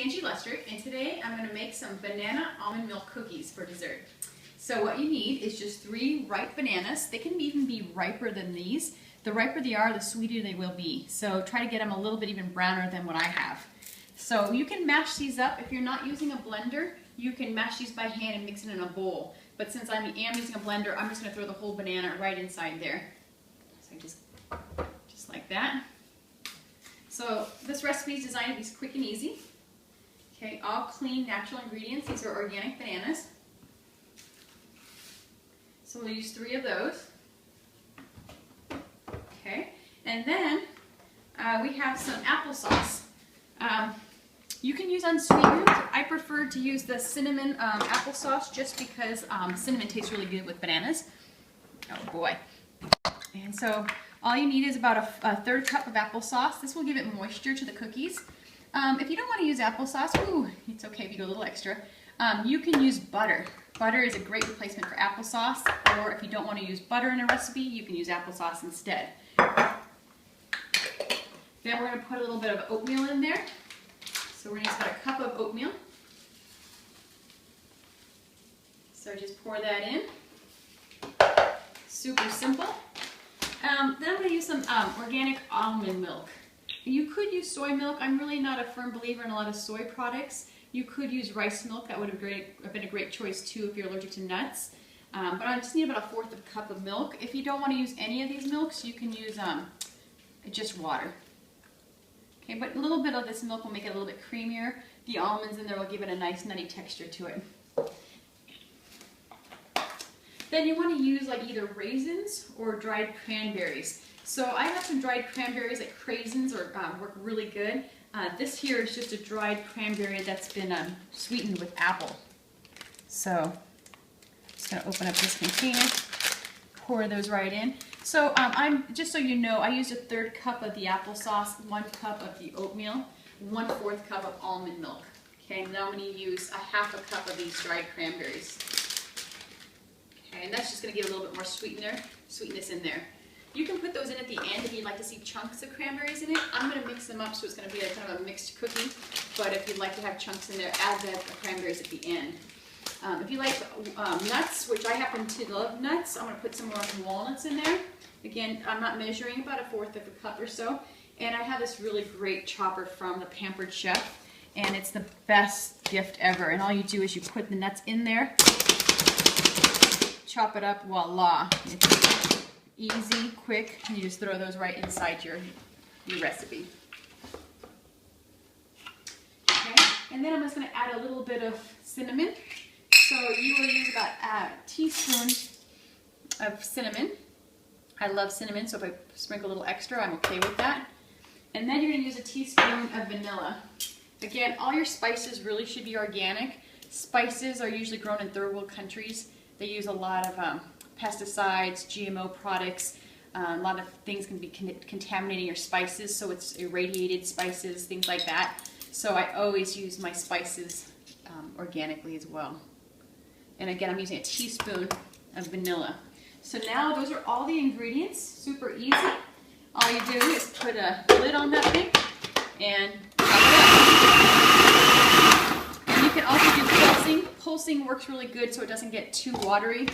Angie Lustrick, and today I'm going to make some banana almond milk cookies for dessert. So what you need is just 3 ripe bananas. They can even be riper than these. The riper they are, the sweeter they will be. So try to get them a little bit even browner than what I have. So you can mash these up. If you're not using a blender, you can mash these by hand and mix it in a bowl. But since I am using a blender, I'm just going to throw the whole banana right inside there. So just like that. So this recipe is designed to be quick and easy. Okay, all clean, natural ingredients. These are organic bananas. So we'll use 3 of those. Okay, and then we have some applesauce. You can use unsweetened. I prefer to use the cinnamon applesauce just because cinnamon tastes really good with bananas. Oh boy. And so all you need is about a 1/3 cup of applesauce. This will give it moisture to the cookies. If you don't want to use applesauce, it's okay if you go a little extra. You can use butter. Butter is a great replacement for applesauce, or if you don't want to use butter in a recipe, you can use applesauce instead. Then we're going to put a little bit of oatmeal in there. So we're going to use about a cup of oatmeal. So just pour that in. Super simple. Then I'm going to use some organic almond milk. You could use soy milk. I'm really not a firm believer in a lot of soy products. You could use rice milk. That would have been a great choice too if you're allergic to nuts. But I just need about a 1/4 cup of milk. If you don't want to use any of these milks, you can use just water. Okay, but a little bit of this milk will make it a little bit creamier. The almonds in there will give it a nice nutty texture to it. Then you want to use like either raisins or dried cranberries. So I have some dried cranberries like craisins work really good. This here is just a dried cranberry that's been sweetened with apple. So I'm just going to open up this container, pour those right in. So just so you know, I used a 1/3 cup of the applesauce, 1 cup of the oatmeal, 1/4 cup of almond milk. Okay, now I'm going to use a 1/2 cup of these dried cranberries. Okay, and that's just going to give a little bit more sweetness in there. You can put those in at the end if you'd like to see chunks of cranberries in it. I'm going to mix them up so it's going to be a kind of a mixed cookie. But if you'd like to have chunks in there, add the cranberries at the end. If you like nuts, which I happen to love nuts, I'm going to put some more walnuts in there. Again, I'm not measuring, about a 1/4 cup or so. And I have this really great chopper from the Pampered Chef. And it's the best gift ever. And all you do is you put the nuts in there, chop it up, voila. It's easy, quick, and you just throw those right inside your recipe. Okay, and then I'm just going to add a little bit of cinnamon. So you will use about a teaspoon of cinnamon. I love cinnamon, so if I sprinkle a little extra, I'm okay with that. And then you're going to use a teaspoon of vanilla. Again, all your spices really should be organic. Spices are usually grown in third world countries. They use a lot of pesticides, GMO products. A lot of things can be contaminating your spices, so it's irradiated spices, things like that. So I always use my spices organically as well. And again, I'm using a teaspoon of vanilla. So now those are all the ingredients, super easy. All you do is put a lid on that thing and cover it up. And you can also do pulsing. Pulsing works really good so it doesn't get too watery.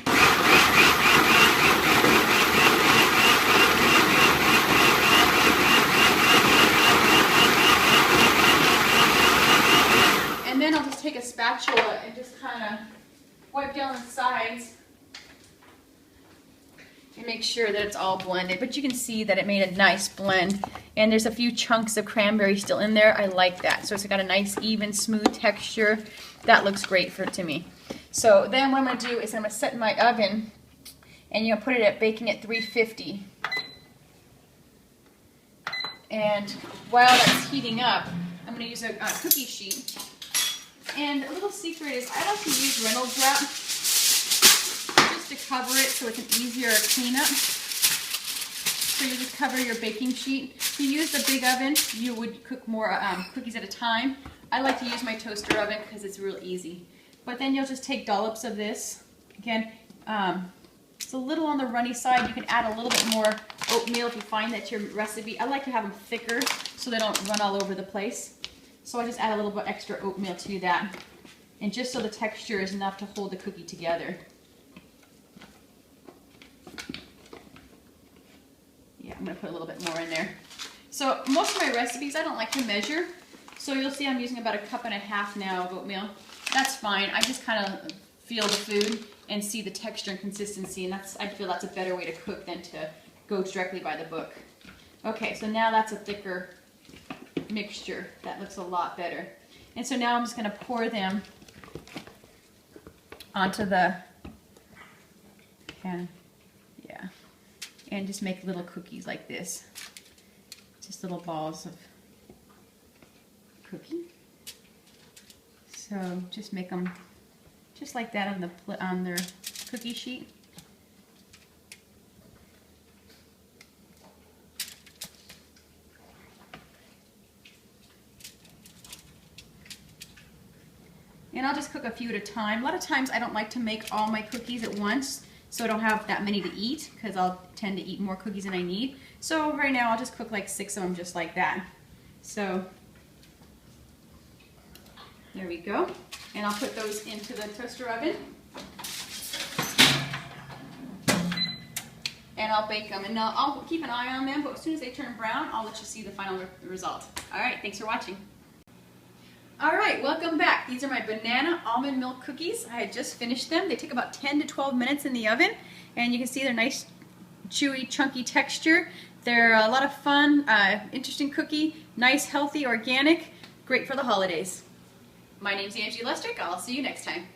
And then I'll just take a spatula and just kind of wipe down the sides and make sure that it's all blended. But you can see that it made a nice blend. And there's a few chunks of cranberry still in there. I like that. So it's got a nice, even, smooth texture. That looks great to me. So then what I'm going to do is I'm going to set in my oven, and you're going to put it at baking at 350. And while that's heating up, I'm going to use a cookie sheet. And a little secret is I like to use Reynolds wrap just to cover it so it's an easier cleanup. So you just cover your baking sheet. If you use the big oven, you would cook more cookies at a time. I like to use my toaster oven because it's real easy. But then you'll just take dollops of this. Again, it's a little on the runny side. You can add a little bit more oatmeal if you find that your recipe, I like to have them thicker so they don't run all over the place. So I just add a little bit extra oatmeal to that. And just so the texture is enough to hold the cookie together. Yeah, I'm going to put a little bit more in there. So most of my recipes I don't like to measure. So you'll see I'm using about 1.5 cups now of oatmeal. That's fine. I just kind of feel the food and see the texture and consistency, and I feel that's a better way to cook than to go directly by the book. Okay, so now that's a thicker mixture. That looks a lot better. And so now I'm just going to pour them onto the pan. Yeah. And just make little cookies like this. Just little balls of cookie. So just make them just like that on their cookie sheet. And I'll just cook a few at a time. A lot of times I don't like to make all my cookies at once, so I don't have that many to eat, because I'll tend to eat more cookies than I need. So right now I'll just cook like 6 of them just like that. So there we go. And I'll put those into the toaster oven. And I'll bake them. And I'll keep an eye on them, but as soon as they turn brown, I'll let you see the final result. All right, thanks for watching. All right, welcome back. These are my banana almond milk cookies. I had just finished them. They take about 10 to 12 minutes in the oven, and you can see they're nice, chewy, chunky texture. They're a lot of fun, interesting cookie, nice, healthy, organic, great for the holidays. My name's Angie Lustrick. I'll see you next time.